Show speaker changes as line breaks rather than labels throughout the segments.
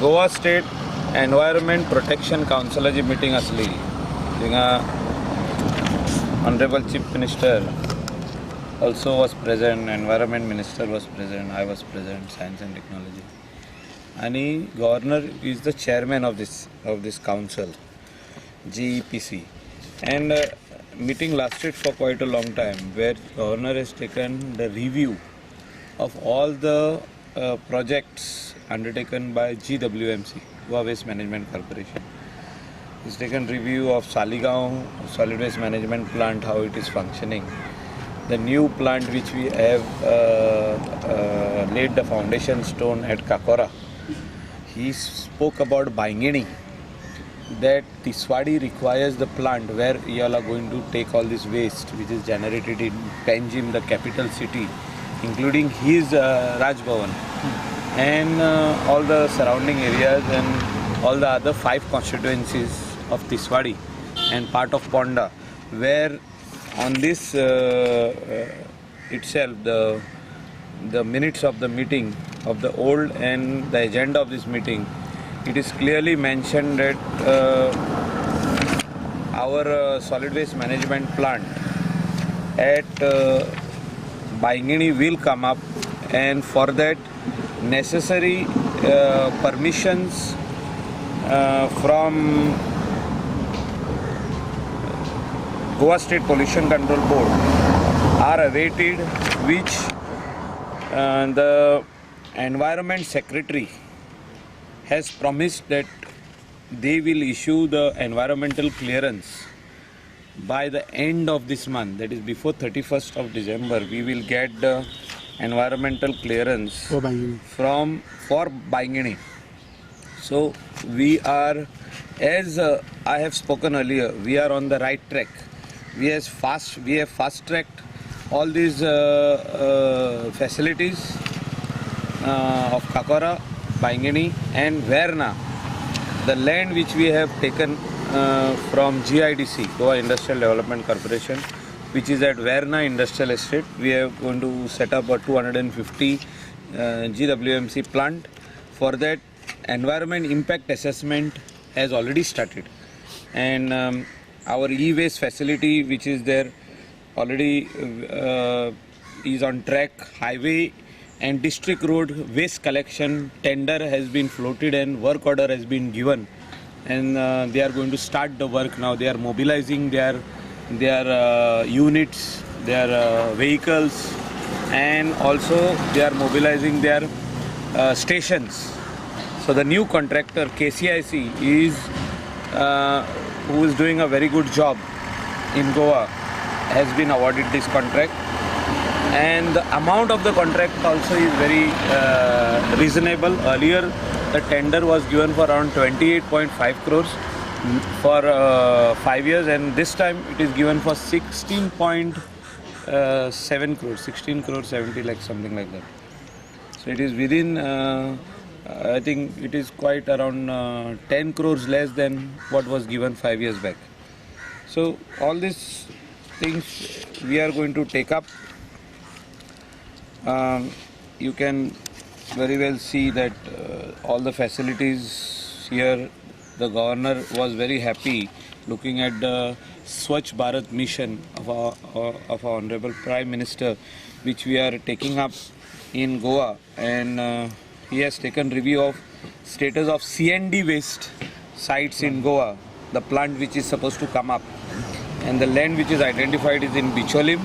Goa state environment protection काउन्सिलाची meeting असली थिंगा honourable chief minister also was present, environment minister was present, I was present, science and technology. And governor is the chairman of this council, GEPC. And meeting lasted for quite a long time, where governor has taken the review of all the projects undertaken by GWMC, Goa Waste Management Corporation. He's taken review of Saligaon solid waste management plant, how it is functioning. The new plant which we have laid the foundation stone at Kakora. He spoke about Baingini, that Tiswadi requires the plant where you all are going to take all this waste which is generated in Panjim, the capital city, including his Raj Bhavan and all the surrounding areas and all the other 5 constituencies of Tiswadi and part of Ponda, where on this itself, the minutes of the meeting of the old and the agenda of this meeting, it is clearly mentioned that our solid waste management plant at Baingini will come up, and for that necessary permissions from Goa State Pollution Control Board are awaited, which the Environment Secretary has promised that they will issue the environmental clearance by the end of this month, that is before 31st of December. We will get the environmental clearance for Baingini. So we are, as I have spoken earlier, we are on the right track. We have fast-tracked all these facilities of Kakora, Baingini and Verna. The land which we have taken from GIDC, Goa Industrial Development Corporation, which is at Verna Industrial Estate. We are going to set up a 250 GWMC plant. For that, environment impact assessment has already started. And our e-waste facility, which is there already, is on track. Highway and district road waste collection tender has been floated and work order has been given, and they are going to start the work now. They are mobilizing their units, their vehicles, and also they are mobilizing their stations. So the new contractor KCIC is who is doing a very good job in Goa, has been awarded this contract, and the amount of the contract also is very reasonable. Earlier the tender was given for around 28.5 crores for 5 years, and this time it is given for 16.7 crores, 16 crores 70 lakhs, something like that. So it is within I think it is quite around 10 crores less than what was given 5 years back. So all these things we are going to take up. You can very well see that all the facilities here, the governor was very happy looking at the Swachh Bharat mission of our Honorable Prime Minister, which we are taking up in Goa, and he has taken review of status of CND waste sites in Goa, the plant which is supposed to come up, and the land which is identified is in Bicholim.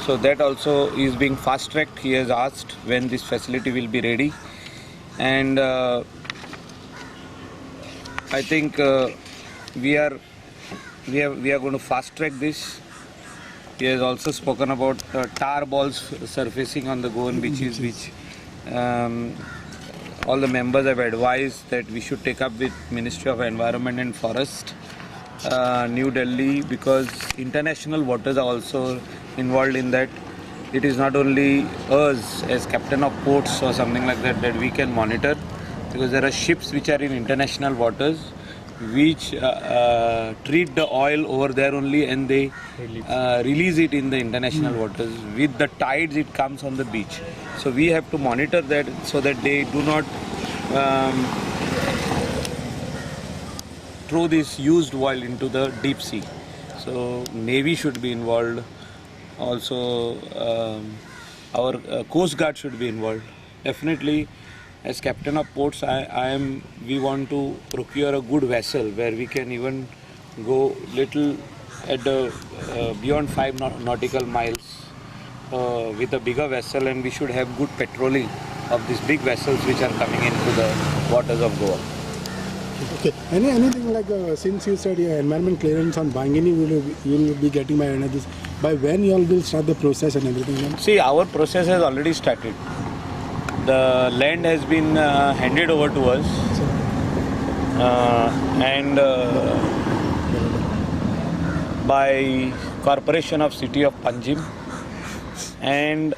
So that also is being fast tracked. He has asked when this facility will be ready, and I think we are going to fast track this. He has also spoken about tar balls surfacing on the Goan beaches, which all the members have advised that we should take up with Ministry of Environment and Forest, New Delhi, because international waters are also involved in that. It is not only us as captain of ports or something like that that we can monitor, because there are ships which are in international waters which treat the oil over there only, and they release it in the international waters. With the tides it comes on the beach. So we have to monitor that so that they do not um, throw this used oil into the deep sea. So Navy should be involved. Also, our Coast Guard should be involved. Definitely, as captain of ports, we want to procure a good vessel where we can even go little at the beyond 5 nautical miles with a bigger vessel, and we should have good patrolling of these big vessels which are coming into the waters of Goa.
Okay. Anything like since you said your environment clearance on Bangini you will be getting by end of this. By when you all will start the process and everything? Then?
See, our process has already started. The land has been handed over to us, and by Corporation of City of Panjim, and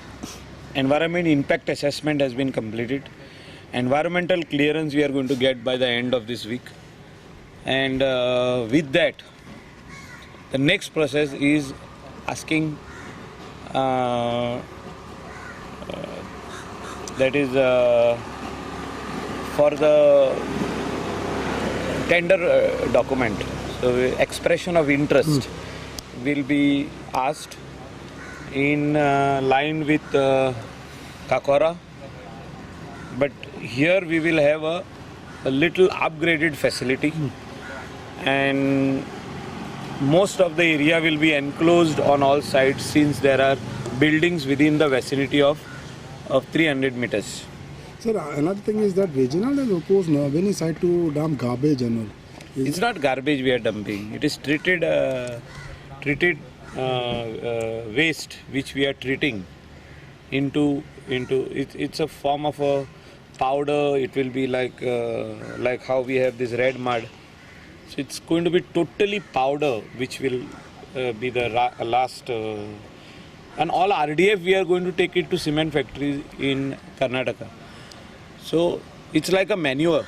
environment impact assessment has been completed. Environmental clearance we are going to get by the end of this week, and with that the next process is asking that is for the tender document. So expression of interest will be asked in line with Kakora, but here we will have a little upgraded facility, and most of the area will be enclosed on all sides since there are buildings within the vicinity of 300 meters.
Sir, another thing is that Regional has opposed Navani side to dump garbage and all.
It's not garbage we are dumping. It is treated waste which we are treating into it's a form of a powder. It will be like how we have this red mud. So it's going to be totally powder, which will be the last. And all RDF we are going to take it to cement factories in Karnataka. So it's like a manure.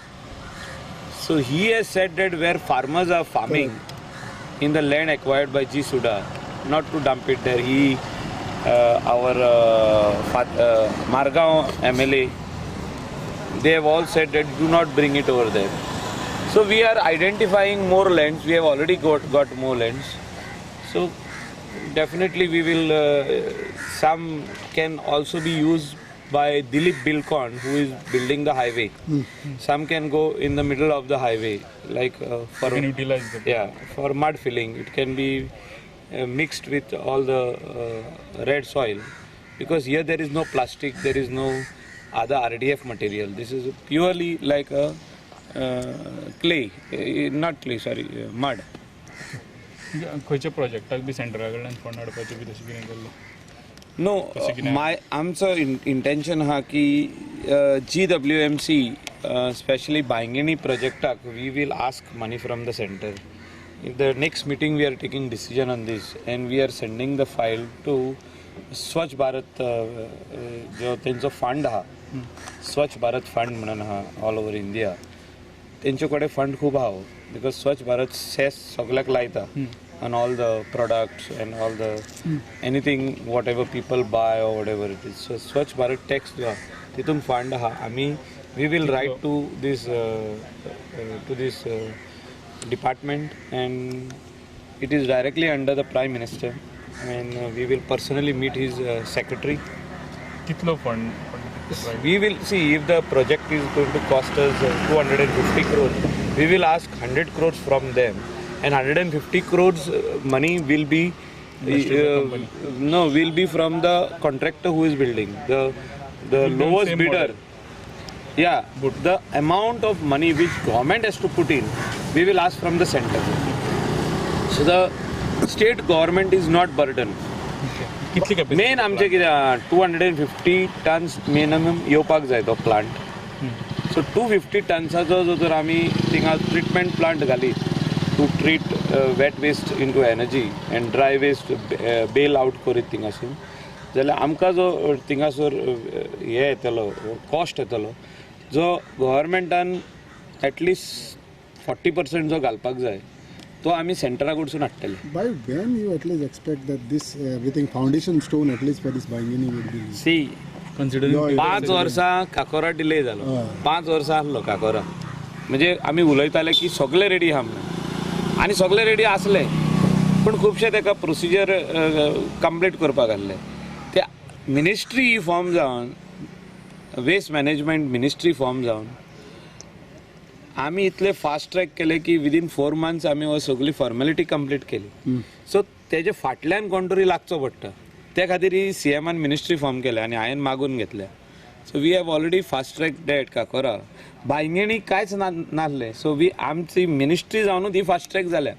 So he has said that where farmers are farming in the land acquired by G. Suda, not to dump it there. Our Margaon MLA, they have all said that do not bring it over there. So we are identifying more lands. We have already got more lands. So definitely we will, some can also be used by Dilip Bilkon, who is building the highway. Some can go in the middle of the highway, like for for mud filling. It can be mixed with all the red soil, because here there is no plastic, there is no other RDF material. This is purely like a clay, not clay, sorry, mud.
खंयच्या प्रोजेक्टाक B सेंटरा कडल्यान fund हाडपाची B तशें कितें केल्लें?
No, आमचं intention हा की GWMC, especially Bangini projectak, we will ask money from the center. In the next meeting we are taking decision on this, and we are sending the file to Swachh Bharat, जो त्यांचा fund हा, Swachh Bharat fund म्हणून हा all over India. त्यांच्याकडे fund खूप हा, because Swachh Bharat says सगळ्याक लायता on all the products and all the anything whatever people buy or whatever it is. So Swachh Bharat tax जो हा, तिथून फंड हा. We will write to this department, and it is directly under the Prime Minister, and we will personally meet his secretary.
कितलो fund?
We will see if the project is going to cost us 250 crores. We will ask 100 crores from them, and 150 crores money will be will be from the contractor who is building, the lowest bidder. Yeah, but the amount of money which government has to put in, we will ask from the center. So the state government is not burdened. Main आमचे कितें 250 tons minimum येवपाक जाय तो plant. So 250 tonsाचो जो तर आमी थिंगा treatment plant Ghali to treat wet waste into energy and dry waste bail out करीत थिंगासून, जाल्यार आमकां जो थिंगासोर हे येतलो कॉस्ट येतलो, जो गव्हर्मेंटान एटलीस्ट 40% जो घालपाक जाय तो आमी सेंटरा कडसून हाडटले.
By when you at least expect that this everything foundation stone at least for this Bangini would be?
See,
कन्सिडरींग
5 वर्सां काकोरा डिले जालो 5 वर्सां आसलो काकोरा म्हणजे आमी उलयताले की सगळे रेडी आहा म्हणून आनी सगळे रेडी आसले पूण खुबशे ताका प्रोसिजर कंप्लीट करपाक आहले ते मिनिस्ट्री ही फॉर्म जावन वेस्ट मॅनेजमेंट मिनिस्ट्री फॉर्म जावन आमी इतले फास्ट ट्रॅक केले की विदीन 4 मंथ्स आमी हो सगळी फॉर्मेलिटी कंप्लीट केली सो तेजे फाटल्यान कोण तरी लागचो पडटा त्या खातीर ही CMन मिनिस्ट्री फॉर्म केल्या आनी हांवें मागून घेतल्या so we have already fast track date काकोरा बांयगेणी कांयच नासलें सो आमची मिनिस्ट्री जावनूच ही फास्ट ट्रॅक जाल्या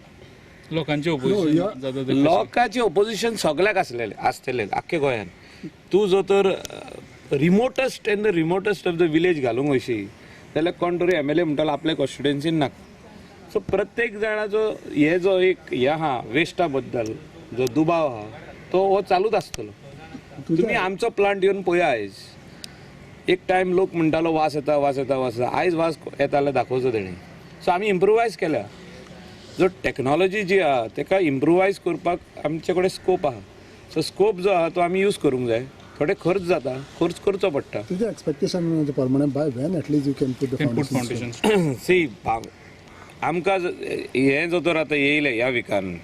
लोकांचे ओपोजिशन जाता ते
लोकांचे ओपोजिशन सगळ्याक आसतलें आख्खे गोंयान तूं जो तर remotest and the remotest of the village घालूंक वयशी जाल्यार कोण तरी MLA म्हणटालो आपल्या कॉन्स्टिट्युएन्सीन नाका सो प्रत्येक जाणाचो हे जो एक हे आहा वेस्टा बद्दल जो दुबाव आहा तो हो चालूच आसतलो तुमी आमचो प्लांट येवन पळया आयज एक टायम लोक म्हणटालो वास येता वास येता वास येता आयज वास येता जाल्यार दाखोवचो तेणें सो आमी इम्प्रुवायज केल्या जो टॅक्नॉलॉजी जी आहा ताका इम्प्रुवायज करपाक आमचे कडेन स्कोप आहा सो स्कोप जो आहा तो आमी यूज करूंक जाय थोडे खर्च जाता खर्च करचो पडटा
तुझे एक्सपेक्टेशन प्रमाणे by when at least you can put the
foundation
सी आमकां हें जो तर आतां येयलें ह्या विकान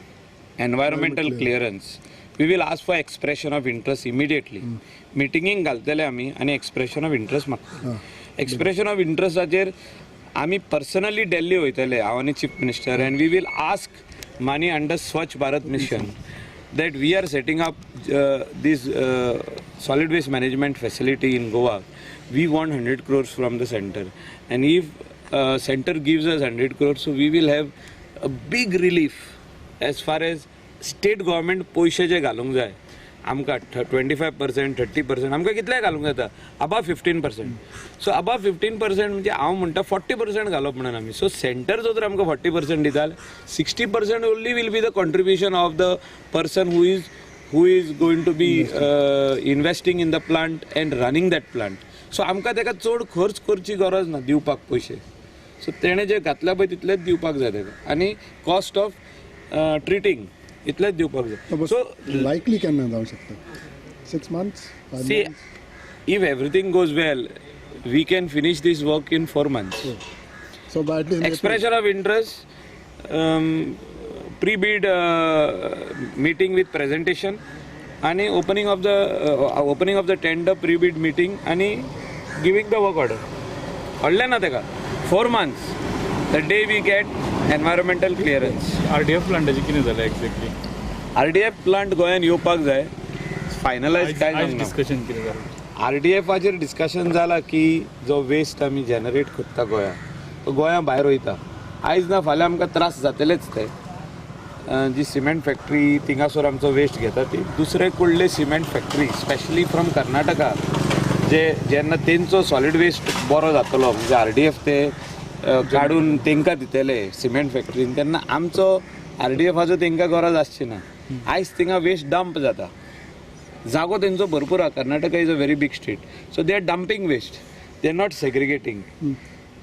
environmental clearance we will ask for expression of interest immediately मिटिंगेक घालतले आमी आनी एक्सप्रेशन ऑफ इंट्रस्ट मागतले एक्सप्रेशन ऑफ इंट्रस्टाचेर आमी पर्सनली दिल्ली वयतले हांव आनी chief minister and we will ask मानी under Swachh Bharat mission that we are setting up this solid waste management facility in Goa. We want 100 crores from the center, and if center gives us 100 crores, so we will have a big relief as far as state government पैसे जे घालूंक जाय आमकां 25%, 30% आमकां कितले घालूंक जाता above 15%. सो above 15% म्हणजे हांव म्हणटा 40% घालप म्हणून आमी सो सेंटर जो तर आमकां 40% दिता 60% only will be the contribution of the person who is going to be investing in the plant and running that plant so आमकां ताका चड खर्च करची गरज ना दिवपाक पयशे सो तेणें जे घातल्या पळय तितलेच दिवपाक जाय ताका आनी कॉस्ट ऑफ ट्रिटींग इतलेच दिवपाक जाय सो
लायकली केन्ना जावंक शकता 6 months
see if everything goes well we can finish this work in 4 months
so by at least
expression of interest pre-bid meeting with presentation and opening of the tender pre-bid meeting and giving the work order odle na teka 4 months the day we get environmental clearance
RDF प्लांटाची कितें जालें exactly
RDF plant गोंयान येवपाक जाय finalise काय
आयज
जावंक ना
discussion कितें जालें
RDFचेर डिस्कशन जाला की जो वेस्ट आमी जनरेट करता गोंयांत तो गोंया भायर वयता आयज ना फाल्यां आमकां त्रास जातलेच ते जी सिमेंट फॅक्टरी थिंगासोर आमचो वेस्ट घेता ती दुसरे कुडले cement factory specially from Karnataka जेन्ना तेंचो सॉलीड वेस्ट बरो जातलो म्हणजे RDF ते काडून तेंकां दितले सिमेंट फॅक्टरीन तेन्ना आमचो RDFचो तेंकां गरज आसची ना आयज थिंगा वेस्ट डंप जाता जागो तेंचो भरपूर आहा Karnataka is a very big state so they are dumping waste they are not segregating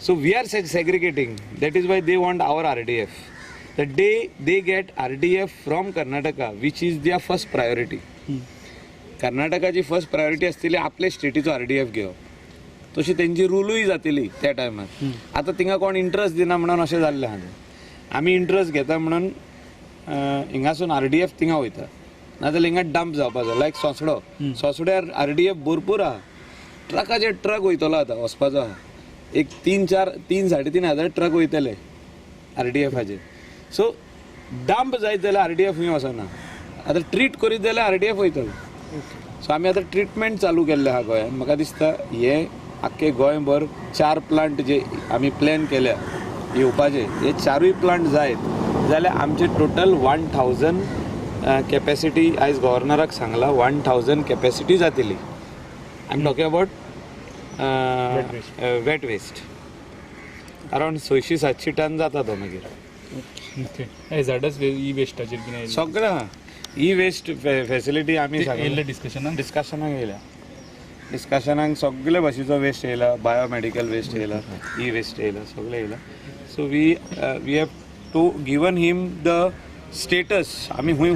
so we are segregating that is why they want our RDF the day they get RDF from Karnataka which is their first priority कर्नाटकाची first priority आसतली आपले स्टेटीचो RDF घेवप तशी तेंची रूलूय जातली त्या टायमार आतां थिंगा कोण इंट्रस्ट दिना म्हणून अशें जाल्लें आहा आमी इंट्रस्ट घेता म्हणून हिंगासून RDF थिंगा वयता नाजाल्यार हिंगा डंप जावपा जाय लायक सोंसड्यार RDF भरपूर आहा ट्रकाचे ट्रक वयतलो आतां वचपाचो आहा एक 3-3.5 हजार ट्रक वयतले RDFचे सो डंप जायत जाल्यार RDF खंय वचना आतां ट्रीट करीत जाल्यार RDF वयतलो सो आमी आतां ट्रिटमेंट चालू केल्लें आहा गोंयांत म्हाका दिसता हे आख्खे गोंयभर 4 प्लांट जे आमी प्लॅन केल्या येवपाचे हे 4य प्लांट जायत जाल्यार आमचे टोटल 1000 कॅपॅसिटी आयज गव्हर्नराक सांगला 1000 कॅपॅसिटी जातली I am talking about wet waste around 600-700 tonne जाता तो मागीर
ओके एझाडस ई वेस्टाचेर कितें
सगळें आहा ई वेस्ट फॅसिलिटी आमी
येयल्ले डिस्कशनाक
येयल्या डिस्कशनाक सगळे भाशेचो वेस्ट येयला बायोमेडिकल वेस्ट येयला ई वेस्ट येयला सगळें येयला so we have to given him the status आमी हूंय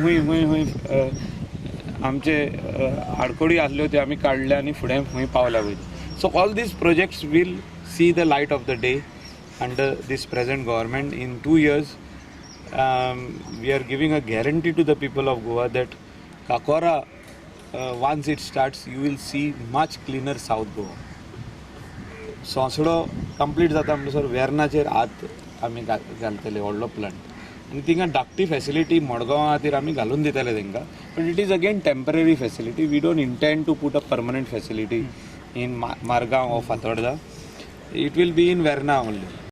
आमचे आडकोडी आसल्यो त्यो आमी काडल्या आनी फुडें खंय पावल्या वयली. So all these projects will see the light of the day under this present government. In 2 years we are giving a guarantee to the people of Goa that Kakora, once it starts, you will see much cleaner South Goa. सोंसडो complete जाता म्हणसर वेर्नाचेर आत आमी घालतले व्हडलो plant आनी थिंगा धाकटी फेसिलिटी मडगांवा खातीर आमी घालून दितले तांकां. But it is again temporary facility. We don't intend to put a permanent facility in Margao or Fatorda. It will be in Verna only.